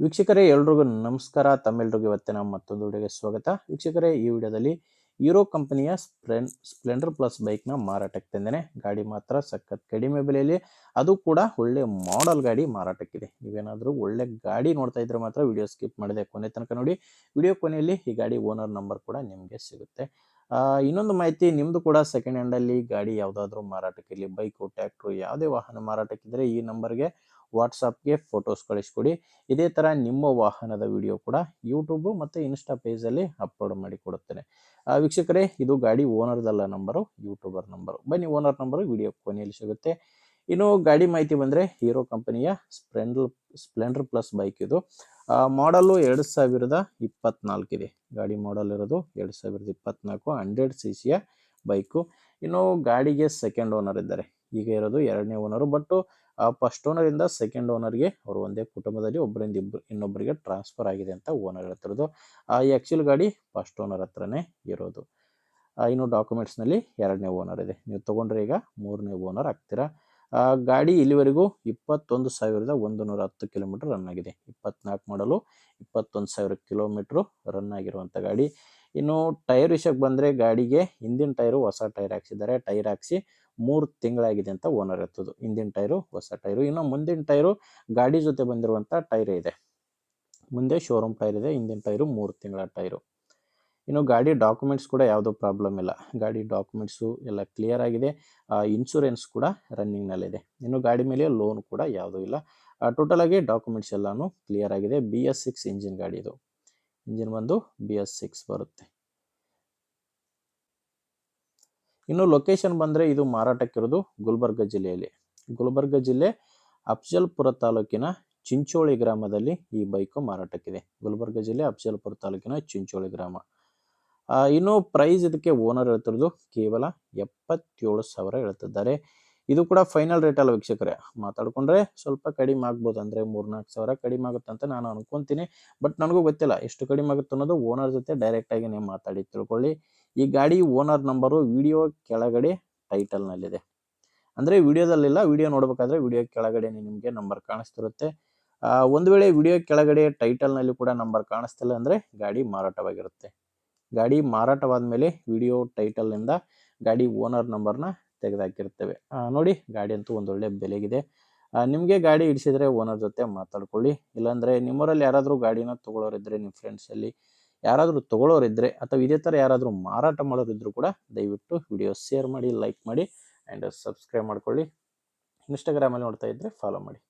ವೀಕ್ಷಕರೇ ಎಲ್ರಿಗೂ ನಮಸ್ಕಾರ. ತಮ್ಮೆಲ್ರಿಗೂ ಇವತ್ತಿನ ಮತ್ತೊಂದು ವಿಡಿಯೋಗೆ ಸ್ವಾಗತ. ವೀಕ್ಷಕರೇ, ಈ ವಿಡಿಯೋದಲ್ಲಿ ಹೀರೋ ಕಂಪನಿಯ ಸ್ಪ್ಲೆಂಡರ್ ಪ್ಲಸ್ ಬೈಕ್ನ ಮಾರಾಟಕ್ಕೆ ತಂದೇನೆ. ಗಾಡಿ ಮಾತ್ರ ಸಖತ್ ಕಡಿಮೆ ಬೆಲೆಯಲ್ಲಿ, ಅದು ಕೂಡ ಒಳ್ಳೆ ಮಾಡೆಲ್ ಗಾಡಿ ಮಾರಾಟಕ್ಕಿದೆ. ನೀವೇನಾದರೂ ಒಳ್ಳೆ ಗಾಡಿ ನೋಡ್ತಾ ಇದ್ರೆ ಮಾತ್ರ ವಿಡಿಯೋ ಸ್ಕಿಪ್ ಮಾಡದೆ ಕೊನೆ ತನಕ ನೋಡಿ. ವಿಡಿಯೋ ಕೊನೆಯಲ್ಲಿ ಈ ಗಾಡಿ ಓನರ್ ನಂಬರ್ ಕೂಡ ನಿಮಗೆ ಸಿಗುತ್ತೆ. ಇನ್ನೊಂದು ಮಾಹಿತಿ, ನಿಮ್ಮದು ಕೂಡ ಸೆಕೆಂಡ್ ಹ್ಯಾಂಡಲ್ಲಿ ಗಾಡಿ ಯಾವುದಾದ್ರೂ ಮಾರಾಟಕ್ಕಿರಲಿ, ಬೈಕು, ಟ್ರ್ಯಾಕ್ಟ್ರು, ಯಾವುದೇ ವಾಹನ ಮಾರಾಟಕ್ಕಿದ್ರೆ ಈ ನಂಬರ್ಗೆ ವಾಟ್ಸಪ್ಗೆ ಫೋಟೋಸ್ ಕಳಿಸ್ಕೊಡಿ. ಇದೇ ಥರ ನಿಮ್ಮ ವಾಹನದ ವಿಡಿಯೋ ಕೂಡ ಯೂಟ್ಯೂಬ್ ಮತ್ತು ಇನ್ಸ್ಟಾ ಪೇಜಲ್ಲಿ ಅಪ್ಲೋಡ್ ಮಾಡಿ ಕೊಡುತ್ತೇನೆ. ವೀಕ್ಷಕರೇ, ಇದು ಗಾಡಿ ಓನರ್ದಲ್ಲ ನಂಬರು, ಯೂಟ್ಯೂಬರ್ ನಂಬರು. ಬನ್ನಿ, ಓನರ್ ನಂಬರು ವಿಡಿಯೋ ಕೊನೆಯಲ್ಲಿ ಸಿಗುತ್ತೆ. ಇನ್ನು ಗಾಡಿ ಮಾಹಿತಿ ಬಂದರೆ, ಹೀರೋ ಕಂಪನಿಯ ಸ್ಪ್ಲೆಂಡರ್ ಪ್ಲಸ್ ಬೈಕ್ ಇದು. ಮಾಡಲು 2024 ಇದೆ. ಗಾಡಿ ಮಾಡಲ್ ಇರೋದು 2024 100 cc ಬೈಕು. ಇನ್ನು ಗಾಡಿಗೆ ಸೆಕೆಂಡ್ ಓನರ್ ಇದ್ದಾರೆ. ಈಗ ಇರೋದು ಎರಡನೇ ಓನರು. ಬಟ್ ಫಸ್ಟ್ ಓನರಿಂದ ಸೆಕೆಂಡ್ ಓನರ್ಗೆ ಅವರು ಒಂದೇ ಕುಟುಂಬದಲ್ಲಿ ಒಬ್ಬರಿಂದ ಇನ್ನೊಬ್ಬರಿಗೆ ಟ್ರಾನ್ಸ್ಫರ್ ಆಗಿದೆ ಅಂತ ಓನರ್ ಹೇಳ್ತಿರೋದು. ಈ ಆ್ಯಕ್ಚುಲ್ ಗಾಡಿ ಫಸ್ಟ್ ಓನರ್ ಹತ್ರನೇ ಇರೋದು. ಇನ್ನು ಡಾಕ್ಯುಮೆಂಟ್ಸ್ನಲ್ಲಿ ಎರಡನೇ ಓನರ್ ಇದೆ. ನೀವು ತೊಗೊಂಡ್ರೆ ಈಗ ಮೂರನೇ ಓನರ್ ಆಗ್ತೀರಾ. ಗಾಡಿ ಇಲ್ಲಿವರೆಗೂ 21,110 ಕಿಲೋಮೀಟರ್ ರನ್ ಆಗಿದೆ. 24 ಮಾಡಲು 21,000 ಕಿಲೋಮೀಟ್ರು ರನ್ ಆಗಿರುವಂಥ ಗಾಡಿ. ಇನ್ನು ಟೈರ್ ವಿಷಯಕ್ಕೆ ಬಂದರೆ, ಗಾಡಿಗೆ ಹಿಂದಿನ ಟೈರು ಹೊಸ ಟೈರ್ ಹಾಕ್ಸಿದ್ದಾರೆ. ಟೈರ್ ಹಾಕ್ಸಿ 3 ತಿಂಗಳಾಗಿದೆ ಅಂತ ಓನರ್ ಎತ್ತದು. ಹಿಂದಿನ ಟೈರು ಹೊಸ ಟೈರು. ಇನ್ನು ಮುಂದಿನ ಟೈರು ಗಾಡಿ ಜೊತೆ ಬಂದಿರುವಂಥ ಟೈರೇ ಇದೆ. ಮುಂದೆ ಶೋರೂಮ್ ಟೈರ್ ಇದೆ, ಹಿಂದಿನ ಟೈರು 3 ತಿಂಗಳ ಟೈರು. ಇನ್ನು ಗಾಡಿ ಡಾಕ್ಯುಮೆಂಟ್ಸ್ ಕೂಡ ಯಾವುದೂ ಪ್ರಾಬ್ಲಮ್ ಇಲ್ಲ. ಗಾಡಿ ಡಾಕ್ಯುಮೆಂಟ್ಸು ಎಲ್ಲ ಕ್ಲಿಯರ್ ಆಗಿದೆ. ಇನ್ಶೂರೆನ್ಸ್ ಕೂಡ ರನ್ನಿಂಗ್ನಲ್ಲಿದೆ. ಇನ್ನು ಗಾಡಿ ಮೇಲೆ ಲೋನ್ ಕೂಡ ಯಾವುದೂ ಇಲ್ಲ. ಟೋಟಲಾಗಿ ಡಾಕ್ಯುಮೆಂಟ್ಸ್ ಎಲ್ಲನೂ ಕ್ಲಿಯರ್ ಆಗಿದೆ. BS6 ಇಂಜಿನ್ ಗಾಡಿ ಇದು. ಇಂಜಿನ್ ಬಂದು BS6 ಬರುತ್ತೆ. ಇನ್ನು ಲೊಕೇಶನ್ ಬಂದರೆ, ಇದು ಮಾರಾಟಕ್ಕಿರೋದು ಗುಲ್ಬರ್ಗ ಜಿಲ್ಲೆಯಲ್ಲಿ. ಗುಲ್ಬರ್ಗ ಜಿಲ್ಲೆ ಅಫ್ಜಲ್ಪುರ ತಾಲೂಕಿನ ಚಿಂಚೋಳಿ ಗ್ರಾಮದಲ್ಲಿ ಈ ಬೈಕು ಮಾರಾಟಕ್ಕಿದೆ. ಗುಲ್ಬರ್ಗ ಜಿಲ್ಲೆ ಅಫ್ಜಲ್ಪುರ ತಾಲೂಕಿನ ಚಿಂಚೋಳಿ ಗ್ರಾಮ. ಇನ್ನು ಪ್ರೈಸ್ ಇದಕ್ಕೆ ಓನರ್ ಹೇಳ್ತಿರೋದು ಕೇವಲ 77,000 ಹೇಳ್ತಿದ್ದಾರೆ. ಇದು ಕೂಡ ಫೈನಲ್ ರೇಟ್ ಅಲ್ಲ ವೀಕ್ಷಕರೇ. ಮಾತಾಡಿಕೊಂಡ್ರೆ ಸ್ವಲ್ಪ ಕಡಿಮೆ ಆಗ್ಬೋದು, ಅಂದರೆ 3-4 ಸಾವಿರ ಕಡಿಮೆ ಆಗುತ್ತೆ ಅಂತ ನಾನು ಅನ್ಕೊತೀನಿ. ಬಟ್ ನನಗೂ ಗೊತ್ತಿಲ್ಲ ಎಷ್ಟು ಕಡಿಮೆ ಆಗುತ್ತೆ ಅನ್ನೋದು. ಓನರ್ ಜೊತೆ ಡೈರೆಕ್ಟಾಗಿ ನೀವು ಮಾತಾಡಿ ತಿಳ್ಕೊಳ್ಳಿ. ಈ ಗಾಡಿ ಓನರ್ ನಂಬರು ವಿಡಿಯೋ ಕೆಳಗಡೆ ಟೈಟಲ್ನಲ್ಲಿದೆ. ಅಂದರೆ ವಿಡಿಯೋದಲ್ಲಿಲ್ಲ, ವಿಡಿಯೋ ನೋಡಬೇಕಾದ್ರೆ ವಿಡಿಯೋ ಕೆಳಗಡೆ ನಿಮಗೆ ನಂಬರ್ ಕಾಣಿಸ್ತಿರುತ್ತೆ. ಒಂದು ವೇಳೆ ವಿಡಿಯೋ ಕೆಳಗಡೆ ಟೈಟಲ್ನಲ್ಲಿ ಕೂಡ ನಂಬರ್ ಕಾಣಿಸ್ತಿಲ್ಲ ಅಂದರೆ ಗಾಡಿ ಮಾರಾಟವಾಗಿರುತ್ತೆ. ಗಾಡಿ ಮಾರಾಟವಾದ ಮೇಲೆ ವಿಡಿಯೋ ಟೈಟಲ್ನಿಂದ ಗಾಡಿ ಓನರ್ ನಂಬರ್ನ ತೆಗೆದುಹಾಕಿರ್ತೇವೆ. ನೋಡಿ, ಗಾಡಿ ಅಂತೂ ಒಂದೊಳ್ಳೆ ಬೆಲೆಗಿದೆ. ನಿಮಗೆ ಗಾಡಿ ಹಿಡಿಸಿದರೆ ಓನರ್ ಜೊತೆ ಮಾತಾಡ್ಕೊಳ್ಳಿ. ಇಲ್ಲಾಂದರೆ ನಿಮ್ಮೂರಲ್ಲಿ ಯಾರಾದರೂ ಗಾಡಿನ ತೊಗೊಳೋರಿದ್ದರೆ, ನಿಮ್ಮ ಫ್ರೆಂಡ್ಸಲ್ಲಿ ಯಾರಾದರೂ ತೊಗೊಳೋರಿದ್ದರೆ, ಅಥವಾ ಇದೇ ಥರ ಯಾರಾದರೂ ಮಾರಾಟ ಮಾಡೋರಿದ್ದರೂ ಕೂಡ ದಯವಿಟ್ಟು ವಿಡಿಯೋ ಶೇರ್ ಮಾಡಿ, ಲೈಕ್ ಮಾಡಿ ಆ್ಯಂಡ್ ಸಬ್ಸ್ಕ್ರೈಬ್ ಮಾಡ್ಕೊಳ್ಳಿ. ಇನ್ಸ್ಟಾಗ್ರಾಮಲ್ಲಿ ನೋಡ್ತಾ ಇದ್ದರೆ ಫಾಲೋ ಮಾಡಿ.